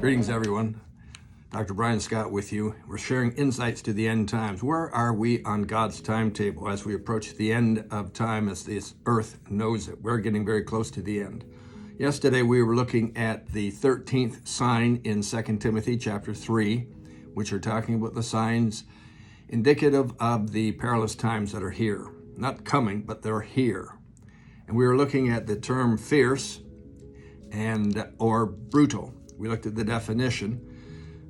Greetings, everyone. Dr. Brian Scott with you. We're sharing insights to the end times. Where are we on God's timetable as we approach the end of time as this earth knows it? We're getting very close to the end. Yesterday, we were looking at the 13th sign in 2 Timothy chapter 3, which are talking about the signs indicative of the perilous times that are here. Not coming, but they're here. And we were looking at the term fierce or brutal. We looked at the definition,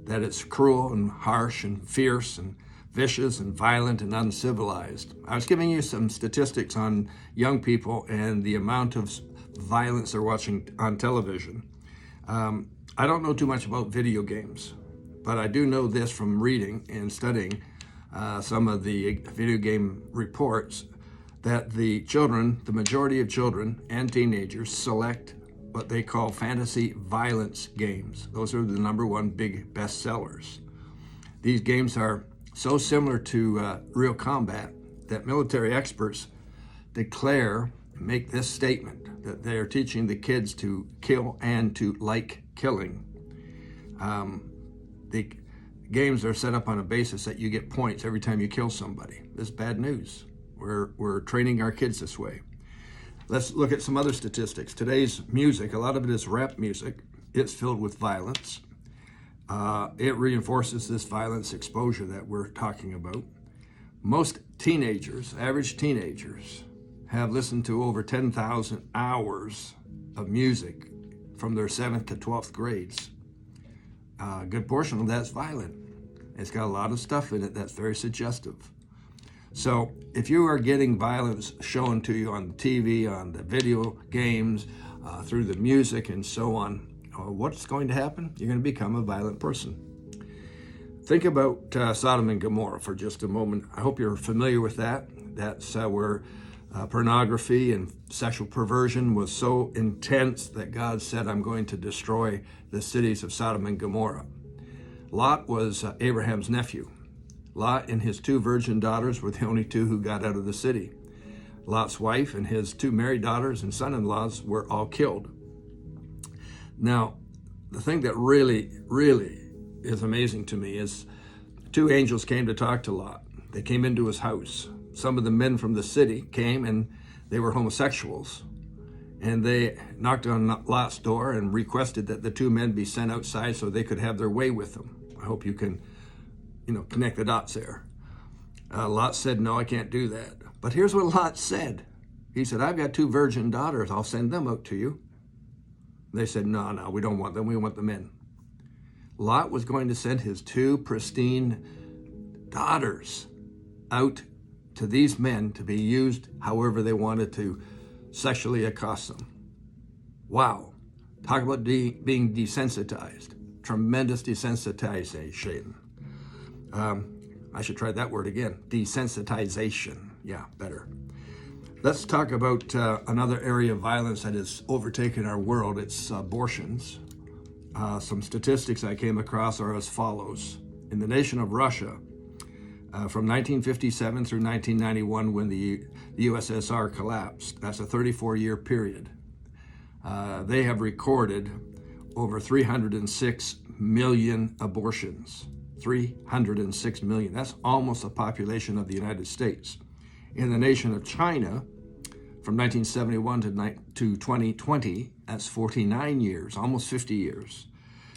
that it's cruel and harsh and fierce and vicious and violent and uncivilized. I was giving you some statistics on young people and the amount of violence they're watching on television. I don't know too much about video games, but I do know this from reading and studying some of the video game reports that the majority of children and teenagers select what they call fantasy violence games. Those are the #1 big bestsellers. These games are so similar to real combat that military experts make this statement that they are teaching the kids to kill and to like killing. The games are set up on a basis that you get points every time you kill somebody. This is bad news. We're training our kids this way. Let's look at some other statistics. Today's music, a lot of it is rap music. It's filled with violence. It reinforces this violence exposure that we're talking about. Most teenagers, average teenagers, have listened to over 10,000 hours of music from their 7th to 12th grades. A good portion of that's violent. It's got a lot of stuff in it that's very suggestive. So if you are getting violence shown to you on the TV, on the video games, through the music and so on, what's going to happen? You're going to become a violent person. Think about Sodom and Gomorrah for just a moment. I hope you're familiar with that. That's where pornography and sexual perversion was so intense that God said, I'm going to destroy the cities of Sodom and Gomorrah. Lot was Abraham's nephew. Lot and his 2 virgin daughters were the only 2 who got out of the city. Lot's wife and his 2 married daughters and son-in-laws were all killed. Now, the thing that really, really is amazing to me is 2 angels came to talk to Lot. They came into his house. Some of the men from the city came and they were homosexuals. And they knocked on Lot's door and requested that the 2 men be sent outside so they could have their way with them. I hope you can connect the dots there. Lot said, no, I can't do that. But here's what Lot said. He said, I've got 2 virgin daughters. I'll send them out to you. They said, no, we don't want them. We want the men. Lot was going to send his 2 pristine daughters out to these men to be used however they wanted to sexually accost them. Wow. Talk about being desensitized. Tremendous desensitization. I should try that word again. Desensitization. Yeah, better. Let's talk about another area of violence that has overtaken our world. It's abortions. Some statistics I came across are as follows. In the nation of Russia, from 1957 through 1991, when the USSR collapsed, that's a 34-year period, they have recorded over 306 million abortions. 306 million. That's almost the population of the United States. In the nation of China, from 1971 to 2020, that's 49 years, almost 50 years.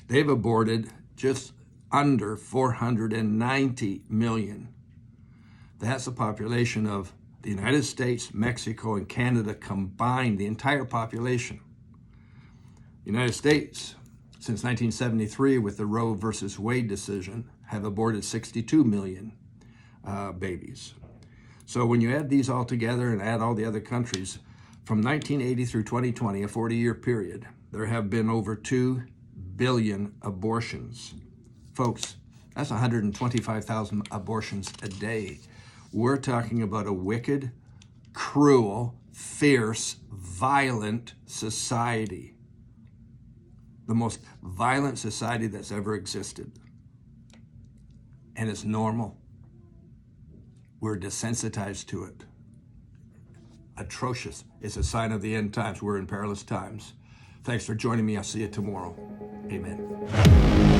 They've aborted just under 490 million. That's the population of the United States, Mexico, and Canada combined, the entire population. The United States, since 1973, with the Roe versus Wade decision, have aborted 62 million babies. So when you add these all together and add all the other countries, from 1980 through 2020, a 40-year period, there have been over 2 billion abortions. Folks, that's 125,000 abortions a day. We're talking about a wicked, cruel, fierce, violent society. The most violent society that's ever existed. And it's normal. We're desensitized to it. Atrocious. It's a sign of the end times. We're in perilous times. Thanks for joining me. I'll see you tomorrow. Amen.